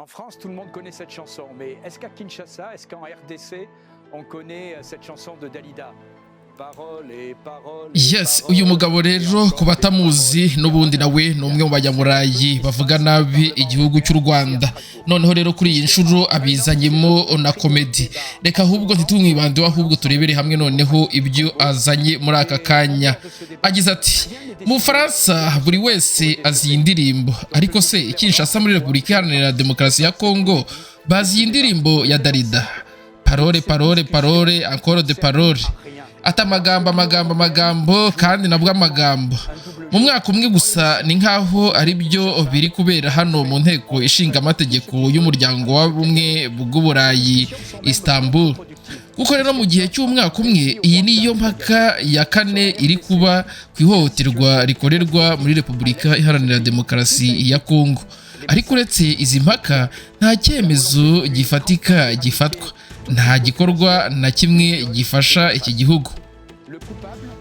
En France, tout le monde connaît cette chanson, mais est-ce qu'à Kinshasa, est-ce qu'en RDC, on connaît cette chanson de Dalida? Yes, uyu mugabo rero ku batamuzi n'ubundi nawe ni umwe mu banyamurayi bavuga nabi igihugu cy'u Rwanda. Noneho rero kuri iyi nshuro abizanyemo na komedi. Reka ahubwo ntitumwibandeho, ahubwo turebere hamwe noneho ibyo azanye muri aka kanya. Agize ati: mu Faransa buri wese azi iyi ndirimbo, ariko se Kinshasa muri Repubulika Iharanira Demokarasi ya Congo bazi iyi ndirimbo ya Dalida? Parole, parole, parole, encore de parole. Ata amagambo kandi nabwo amagambo. Mu mwaka umwe gusa ni nkaho ari byo biri kubera hano mu nteko ishinga amategeko y'umuryango w'ubumwe bw'Uburayi Istanbul. Kuko rero mu gihe cy'umwaka umwe iyi niyo mpaka ya kane iri kuba ku ihohoterwa rikorerwa muri Repubulika Iharanira Demokarasi ya Congo. Ariko uretse izi mpaka nta cyemezo gifatika gifatwa, nta gikorwa na kimwe gifasha iki gihugu.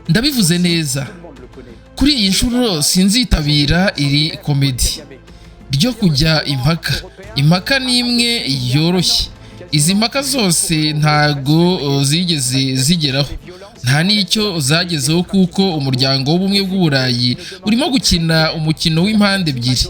Ndabivuze neza, kuri iyi nshuro sinzitabira iri komedi ryo kujya impaka. Impaka ni imwe yoroshye. Izi mpaka zose ntago zigeze zigeraho, nta n'icyo zagezeho, kuko umuryango w'ubumwe bw'Uburayi urimo gukina umukino w'impande ebyiri.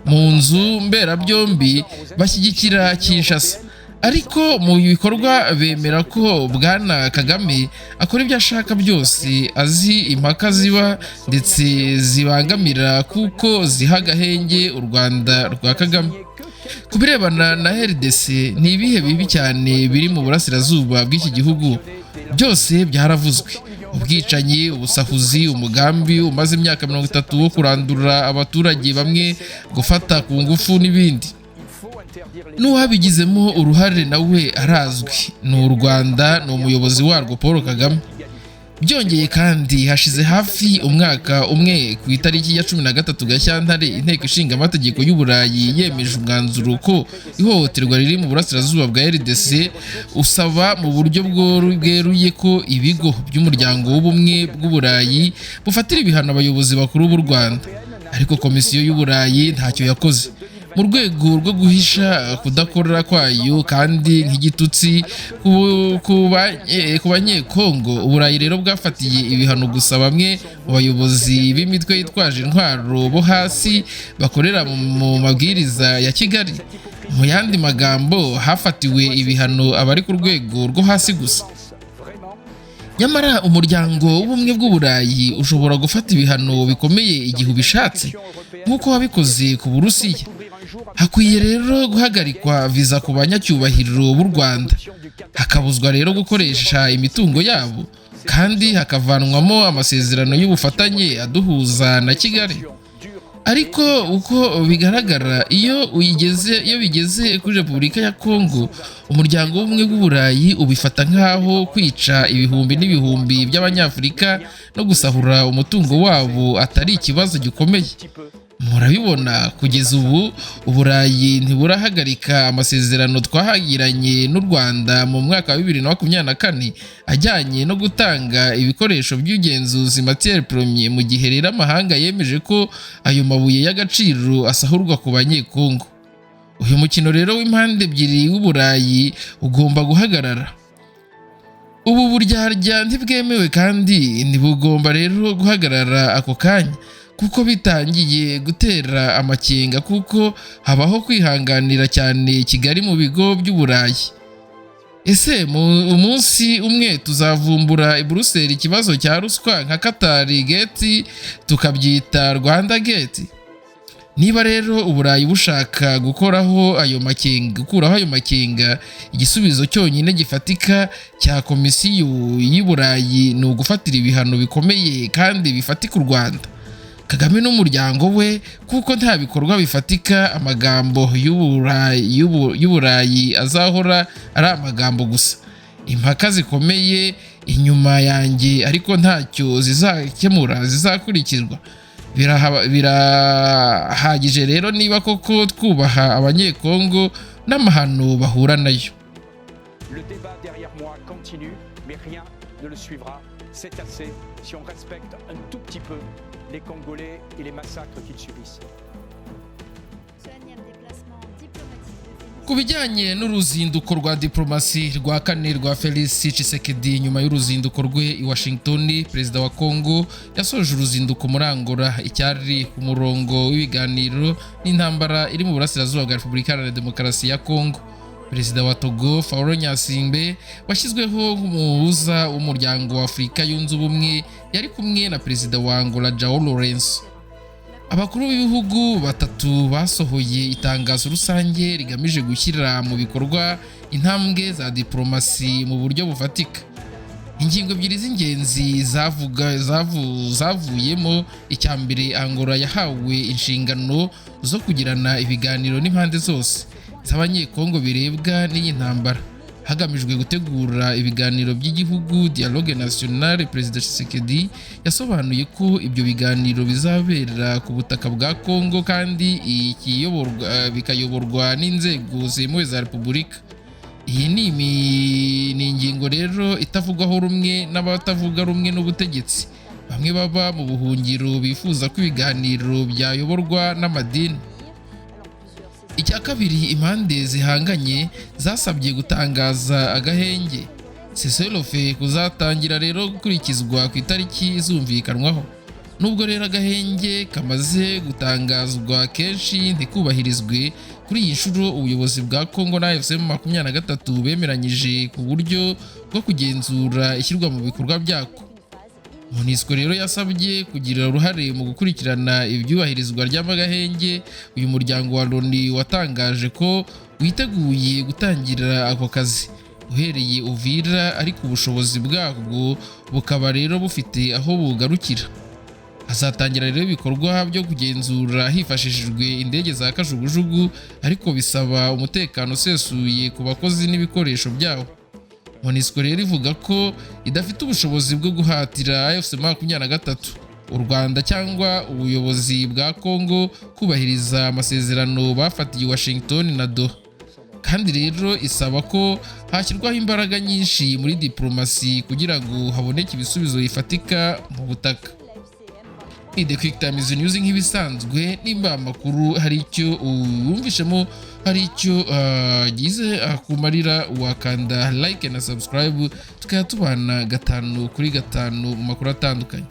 Mu nzu mberabyombi bashyigikira Kinshasa, ariko mu bikorwa bemera ko Bwana Kagame akora ibyo ashaka byose. Azi impaka ziba ndetse zibangamira kuko ziha agahenge u Rwanda rwa Kagame. Ku birebana na RDC, ni ibihe bibi cyane biri mu burasirazuba bw'iki gihugu? Byose byaravuzwe: ubwicanyi, ubusahuzi, umugambi umaze imyaka 30 wo kurandura abaturage bamwe, gufata ku ngufu n'ibindi. N'uwabigizemo uruhare nawe arazwi, ni u Rwanda, ni umuyobozi warwo Paul Kagame. Byongeye kandi hashize hafi umwaka umwe ku itariki ya 13 Gashyantare inteko ishinga amategeko y'Uburayi yemeje umwanzuro ko ihohoterwa riri mu burasirazuba bwa RDC usaba mu buryo bweruye ko ibigo by'umuryango w'ubumwe bw'Uburayi bufatira ibihano abayobozi bakuru b'u Rwanda. Ariko komisiyo y'Uburayi ntacyo yakoze. Mu rwego rwo guhisha kudakorera kwayo kandi nk'igitutsi ku banyekongo, Uburayi rero bwafatiye ibihano gusa bamwe mu bayobozi b'imitwe yitwaje intwaro bo hasi bakorera mu mabwiriza ya Kigali. Mu yandi magambo, hafatiwe ibihano abari ku rwego rwo hasi gusa. Nyamara umuryango w'ubumwe bw'Uburayi ushobora gufata ibihano bikomeye igihe ubishatse, nk'uko wabikoze ku Burusiya. Hakwiye rero guhagarikwa viza ku banyacyubahiro b'u Rwanda, hakabuzwa rero gukoresha imitungo yabo, kandi hakavanwamo amasezerano y'ubufatanye aduhuza na Kigali. Ariko uko bigaragara, iyo bigeze kuri Repubulika ya Congo, umuryango w'ubumwe bw'Uburayi ubifata nk'aho kwica ibihumbi n'ibihumbi by'Abanyafurika no gusahura umutungo wabo atari ikibazo gikomeye. Murabibona, kugeza ubu Uburayi ntiburahagarika amasezerano twahagiranye n'u Rwanda mu mwaka wa 2024 ajyanye no gutanga ibikoresho by'ubugenzuzi matière première, mu gihe rero amahanga yemeje ko ayo mabuye y'agaciro asahurwa ku banyekongo. Uyu mukino rero w'impande ebyiri w'Uburayi ugomba guhagarara. Ubu buryarya ntibwemewe kandi ntibugomba rero guhagarara ako kanya, kuko bitangiye gutera amakenga, kuko habaho kwihanganira cyane Kigali mu bigo by'Uburayi. Ese umunsi umwe tuzavumbura i Buruseli ikibazo cya ruswa nka Qatar Gate tukabyita Rwanda Gate? Niba rero Uburayi bushaka gukuraho ayo makenga, igisubizo cyonyine gifatika cya komisiyo y'Uburayi ni ugufatira ibihano bikomeye kandi bifatika u Rwanda, Kagame n'umuryango we, kuko nta bikorwa bifatika. Amagambo y'Uburayi azahora ari amagambo gusa, impaka zikomeye inyuma yanjye, ariko ntacyo zizakemura zizakurikizwa. Birahagije rero niba koko twubaha abanyekongo n'amahano bahura nayo. Le débat derrière moi continue, mais rien ne le suivra. C'est assez si on respecte un tout petit peu les Congolais et les massacres qu'ils subissent. Ce énième déplacement diplomatique Ku bijyanye n'uruzinduko rwa diplomasi rwa kane rwa Felix Tshisekedi nyuma y'uruzinduko rwe i Washington, perezida wa Congo yasoje uruzinduko muri Angola icyari ku murongo w'ibiganiro n'intambara iri mu burasirazuba bwa Repubulika Iharanira Demokarasi ya Congo. Perezida wa Togo Faure Nyasimbe washyizweho nk'umuhuza w'umuryango wa Afurika yunze ubumwe yari kumwe na perezida wa Angola João Lourenço. Abakuru b'ibihugu batatu basohoye itangazo rusange rigamije gushyira mu bikorwa intambwe za diplomasi mu buryo bufatika. Ingingo ebyiri z'ingenzi zavuyemo, icya mbere Angola yahawe inshingano zo kugirana ibiganiro n'impande zose z'abanyekongo birebwa n'iyi ntambara hagamijwe gutegura ibiganiro by'igihugu Dialogue National. Perezida Tshisekedi yasobanuye ko ibyo biganiro bizabera ku butaka bwa Congo kandi bikayoborwa n'inzego zemewe za Repubulika. Iyi ni ingingo rero itavugwaho rumwe n'abatavuga rumwe n'ubutegetsi. Bamwe baba mu buhungiro bifuza ko ibiganiro byayoborwa n'amadini. Icya kabiri, impande zihanganye zasabye gutangaza agahenge cessez-le-feu kuzatangira rero gukurikizwa ku itariki zumvikanwaho. Nubwo rero agahenge kamaze gutangazwa kenshi ntikubahirizwe, kuri iyi nshuro ubuyobozi bwa Congo na M23 bemeranyije ku buryo bwo kugenzura ishyirwa mu bikorwa byako. MONUSCO rero yasabye kugira uruhare mu gukurikirana ibyubahirizwa ry'amagahenge. Uyu muryango wa Loni watangaje ko witeguye gutangira ako kazi uhereye Uvira, ariko ubushobozi bwabwo bukaba rero bufite aho bugarukira. Hazatangira rero ibikorwa byo kugenzura hifashishijwe indege za kajugujugu, ariko bisaba umutekano usesuye ku bakozi n'ibikoresho byabo. MONUSCO rero ivuga ko idafite ubushobozi bwo guhatira AFC-23, u Rwanda cyangwa ubuyobozi bwa Congo kubahiriza amasezerano bafatiye Washington na Doha, kandi rero isaba ko hashyirwaho imbaraga nyinshi muri diplomasi kugira ngo haboneke ibisubizo bifatika mu butaka. The Quick Times News nk'ibisanzwe, nimba amakuru hari icyo wumvishemo, hari icyo gize akumarira, wakanda like na subscribe tukayatubana 5 kuri 5 mu makuru atandukanye.